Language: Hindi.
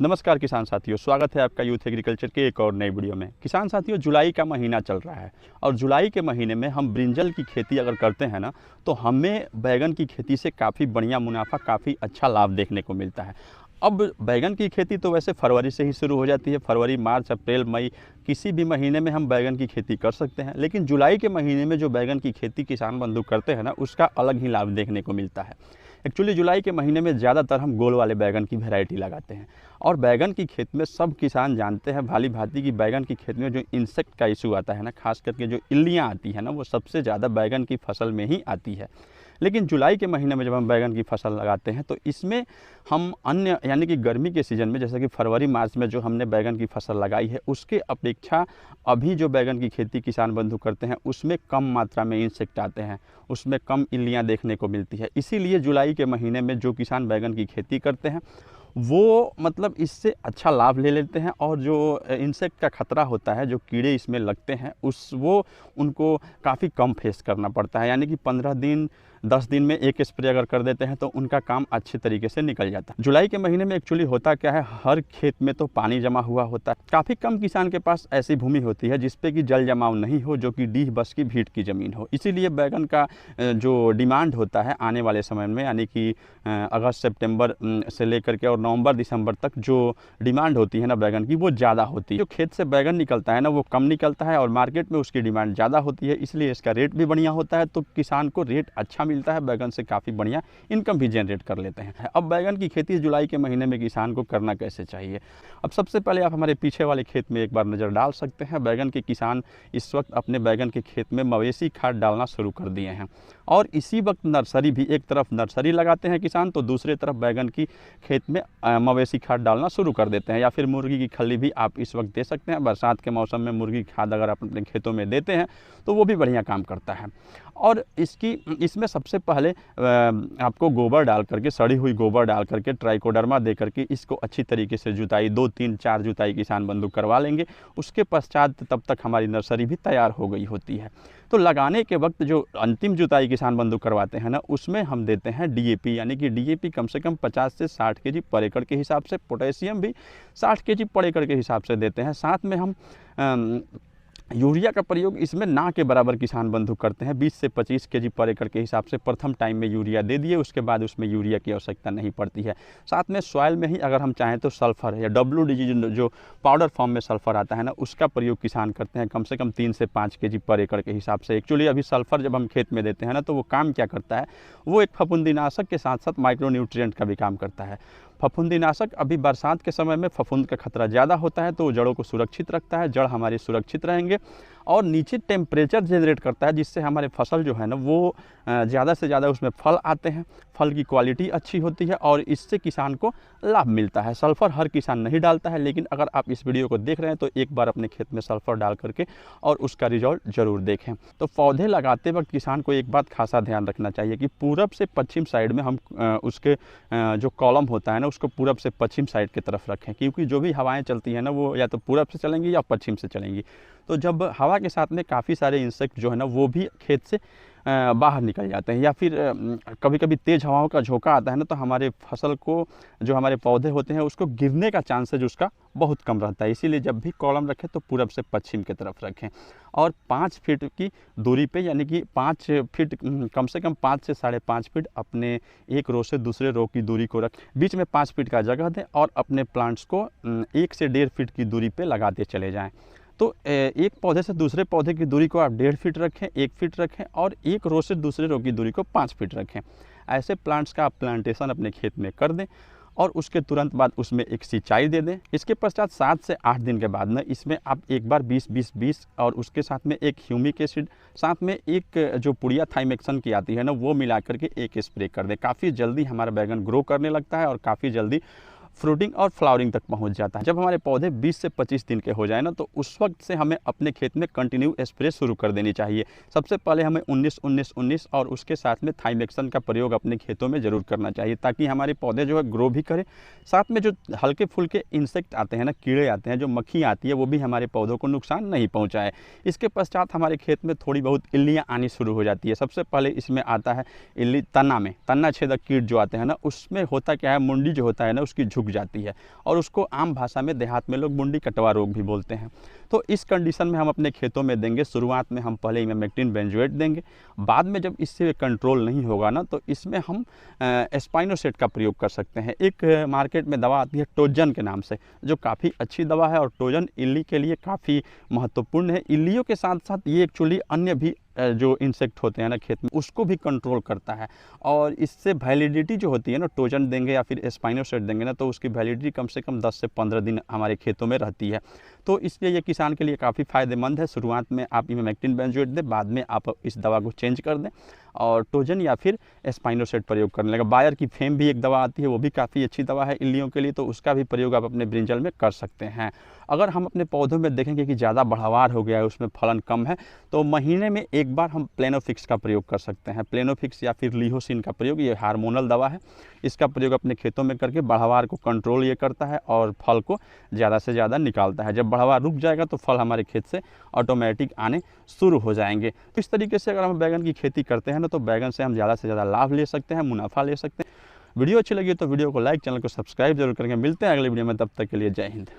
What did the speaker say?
नमस्कार किसान साथियों, स्वागत है आपका यूथ एग्रीकल्चर के एक और नई वीडियो में। किसान साथियों, जुलाई का महीना चल रहा है और जुलाई के महीने में हम ब्रिंजल की खेती अगर करते हैं ना, तो हमें बैगन की खेती से काफ़ी बढ़िया मुनाफा, काफ़ी अच्छा लाभ देखने को मिलता है। अब बैगन की खेती तो वैसे फरवरी से ही शुरू हो जाती है। फरवरी, मार्च, अप्रैल, मई किसी भी महीने में हम बैगन की खेती कर सकते हैं, लेकिन जुलाई के महीने में जो बैगन की खेती किसान बंधु करते हैं ना, उसका अलग ही लाभ देखने को मिलता है। एक्चुअली जुलाई के महीने में ज़्यादातर हम गोल वाले बैगन की वैरायटी लगाते हैं और बैगन की खेत में सब किसान जानते हैं भाली भांति की बैगन की खेत में जो इंसेक्ट का इशू आता है ना, खास करके जो इल्लियाँ आती है ना, वो सबसे ज़्यादा बैगन की फसल में ही आती है। लेकिन जुलाई के महीने में जब हम बैगन की फसल लगाते हैं तो इसमें हम अन्य यानी कि गर्मी के सीज़न में, जैसे कि फरवरी मार्च में जो हमने बैगन की फसल लगाई है, उसके अपेक्षा अभी जो बैगन की खेती किसान बंधु करते हैं उसमें कम मात्रा में इंसेक्ट आते हैं, उसमें कम इल्लियाँ देखने को मिलती है। इसीलिए जुलाई के महीने में जो किसान बैगन की खेती करते हैं वो मतलब इससे अच्छा लाभ ले लेते हैं और जो इंसेक्ट का खतरा होता है, जो कीड़े इसमें लगते हैं, वो उनको काफ़ी कम फेस करना पड़ता है। यानी कि 15 दिन 10 दिन में एक स्प्रे अगर कर देते हैं तो उनका काम अच्छे तरीके से निकल जाता है। जुलाई के महीने में एक्चुअली होता क्या है, हर खेत में तो पानी जमा हुआ होता है। काफ़ी कम किसान के पास ऐसी भूमि होती है जिसपे कि जल जमाव नहीं हो, जो कि डीह बस की भीट की ज़मीन हो। इसीलिए बैगन का जो डिमांड होता है आने वाले समय में, यानी कि अगस्त सितंबर से लेकर के और नवंबर दिसंबर तक जो डिमांड होती है ना बैगन की, वो ज़्यादा होती है। जो खेत से बैगन निकलता है ना, वो कम निकलता है और मार्केट में उसकी डिमांड ज़्यादा होती है, इसलिए इसका रेट भी बढ़िया होता है। तो किसान को रेट अच्छा मिलता है, बैगन से काफ़ी बढ़िया इनकम भी जनरेट कर लेते हैं। अब बैगन की खेती जुलाई के महीने में किसान को करना कैसे चाहिए? अब सबसे पहले आप हमारे पीछे वाले खेत में एक बार नज़र डाल सकते हैं। बैगन के किसान इस वक्त अपने बैगन के खेत में मवेशी खाद डालना शुरू कर दिए हैं और इसी वक्त नर्सरी भी, एक तरफ नर्सरी लगाते हैं किसान तो दूसरी तरफ बैगन की खेत में मवेशी खाद डालना शुरू कर देते हैं, या फिर मुर्गी की खली भी आप इस वक्त दे सकते हैं। बरसात के मौसम में मुर्गी खाद अगर आप अपने खेतों में देते हैं तो वो भी बढ़िया काम करता है। और इसमें सबसे पहले आपको गोबर डाल करके, सड़ी हुई गोबर डाल करके, ट्राइकोडर्मा दे करके इसको अच्छी तरीके से जुताई 2 3 4 जुताई किसान बंधु करवा लेंगे। उसके पश्चात तब तक हमारी नर्सरी भी तैयार हो गई होती है। तो लगाने के वक्त जो अंतिम जुताई किसान बंधु करवाते हैं ना, उसमें हम देते हैं डीएपी, यानी कि डीएपी कम से कम 50 से 60 केजी पर एकड़ के हिसाब से, पोटेशियम भी 60 केजी पर एकड़ के हिसाब से देते हैं। साथ में हम यूरिया का प्रयोग इसमें ना के बराबर किसान बंधु करते हैं। 20 से 25 केजी पर एकड़ के हिसाब से प्रथम टाइम में यूरिया दे दिए, उसके बाद उसमें यूरिया की आवश्यकता नहीं पड़ती है। साथ में सॉइल में ही अगर हम चाहें तो सल्फर या WDG जो पाउडर फॉर्म में सल्फर आता है ना, उसका प्रयोग किसान करते हैं कम से कम 3 से 5 केजी पर एकड़ के हिसाब से। एक्चुअली अभी सल्फर जब हम खेत में देते हैं ना, तो वो काम क्या करता है, वो एक फफूंदीनाशक के साथ साथ माइक्रोन्यूट्रिएंट का भी काम करता है। फफूंदीनाशक, अभी बरसात के समय में फफूंद का खतरा ज़्यादा होता है तो जड़ों को सुरक्षित रखता है, जड़ हमारी सुरक्षित रहेंगे और नीचे टेम्परेचर जनरेट करता है, जिससे हमारे फसल जो है ना वो ज़्यादा से ज़्यादा उसमें फल आते हैं, फल की क्वालिटी अच्छी होती है और इससे किसान को लाभ मिलता है। सल्फ़र हर किसान नहीं डालता है, लेकिन अगर आप इस वीडियो को देख रहे हैं तो एक बार अपने खेत में सल्फ़र डाल करके और उसका रिजल्ट ज़रूर देखें। तो पौधे लगाते वक्त किसान को एक बात खासा ध्यान रखना चाहिए कि पूरब से पश्चिम साइड में हम उसके जो कॉलम होता है ना, उसको पूरब से पश्चिम साइड की तरफ रखें, क्योंकि जो भी हवाएं चलती हैं ना, वो या तो पूरब से चलेंगी या पश्चिम से चलेंगी। तो जब हवा के साथ में काफ़ी सारे इंसेक्ट जो है ना, वो भी खेत से बाहर निकल जाते हैं, या फिर कभी कभी तेज़ हवाओं का झोंका आता है ना, तो हमारे फसल को, जो हमारे पौधे होते हैं, उसको गिरने का चांसेज उसका बहुत कम रहता है। इसीलिए जब भी कॉलम रखें तो पूरब से पश्चिम की तरफ रखें और 5 फीट की दूरी पे, यानी कि 5 फीट, कम से कम 5 से 5.5 फीट अपने एक रो से दूसरे रो की दूरी को रखें। बीच में 5 फीट का जगह दें और अपने प्लांट्स को 1 से 1.5 फीट की दूरी पे लगाते चले जाएं। तो एक पौधे से दूसरे पौधे की दूरी को आप 1.5 फीट रखें, 1 फीट रखें और एक रो से दूसरे रो की दूरी को 5 फीट रखें। ऐसे प्लांट्स का आप प्लांटेशन अपने खेत में कर दें और उसके तुरंत बाद उसमें एक सिंचाई दे दें। इसके पश्चात 7 से 8 दिन के बाद ना, इसमें आप एक बार 20-20-20 और उसके साथ में एक ह्यूमिक एसिड, साथ में एक जो पुड़िया थाइमेक्सन की आती है ना, वो मिला करके एक स्प्रे कर दें। काफ़ी जल्दी हमारा बैगन ग्रो करने लगता है और काफ़ी जल्दी फ्रूटिंग और फ्लावरिंग तक पहुंच जाता है। जब हमारे पौधे 20 से 25 दिन के हो जाए ना, तो उस वक्त से हमें अपने खेत में कंटिन्यू स्प्रे शुरू कर देनी चाहिए। सबसे पहले हमें 19-19-19 और उसके साथ में थाइमेक्सन का प्रयोग अपने खेतों में ज़रूर करना चाहिए, ताकि हमारे पौधे जो है ग्रो भी करें। साथ में जो हल्के फुल्के इंसेक्ट आते हैं ना, कीड़े आते हैं, जो मक्खी आती है, वो भी हमारे पौधों को नुकसान नहीं पहुँचाए। इसके पश्चात हमारे खेत में थोड़ी बहुत इल्लियाँ आनी शुरू हो जाती है। सबसे पहले इसमें आता है इल्ली तना में, तना छेदक कीट जो आते हैं ना, उसमें होता क्या है, मुंडी जो होता है ना, उसकी झुक रुक जाती है और उसको आम भाषा में देहात में लोग मुंडी कटवा रोग भी बोलते हैं। तो इस कंडीशन में हम अपने खेतों में देंगे, शुरुआत में हम पहले इमामेक्टिन बेंजोएट देंगे, बाद में जब इससे कंट्रोल नहीं होगा ना तो इसमें हम स्पाइनोसेट का प्रयोग कर सकते हैं। एक मार्केट में दवा आती है टोजन के नाम से, जो काफ़ी अच्छी दवा है और टोजन इल्ली के लिए काफ़ी महत्वपूर्ण है। इल्लियों के साथ साथ ये एक्चुअली अन्य भी जो इंसेक्ट होते हैं ना खेत में, उसको भी कंट्रोल करता है और इससे वैलिडिटी जो होती है ना, टोजन देंगे या फिर स्पाइनोसेट देंगे ना तो उसकी वैलिडिटी कम से कम 10 से 15 दिन हमारे खेतों में रहती है। तो इसलिए ये किसान के लिए काफ़ी फ़ायदेमंद है। शुरुआत में आप इमामेक्टिन बेंजोएट दें, बाद में आप इस दवा को चेंज कर दें और टोजन या फिर स्पाइनोसेट प्रयोग करने लगा। बायर की फेम भी एक दवा आती है, वो भी काफ़ी अच्छी दवा है इल्लियों के लिए, तो उसका भी प्रयोग आप अपने ब्रिंजल में कर सकते हैं। अगर हम अपने पौधों में देखेंगे कि ज़्यादा बढ़ावार हो गया है, उसमें फलन कम है, तो महीने में एक बार हम प्लेनोफिक्स का प्रयोग कर सकते हैं। प्लेनोफिक्स या फिर लिहोसिन का प्रयोग, ये हार्मोनल दवा है, इसका प्रयोग अपने खेतों में करके बढ़ावार को कंट्रोल ये करता है और फल को ज़्यादा से ज़्यादा निकालता है। जब बढ़ावार रुक जाएगा तो फल हमारे खेत से ऑटोमेटिक आने शुरू हो जाएंगे। इस तरीके से अगर हम बैगन की खेती करते हैं ना तो बैगन से हम ज़्यादा से ज़्यादा लाभ ले सकते हैं, मुनाफा ले सकते हैं। वीडियो अच्छी लगी तो वीडियो को लाइक, चैनल को सब्सक्राइब जरूर करेंगे। मिलते हैं अगले वीडियो में, तब तक के लिए जय हिंद।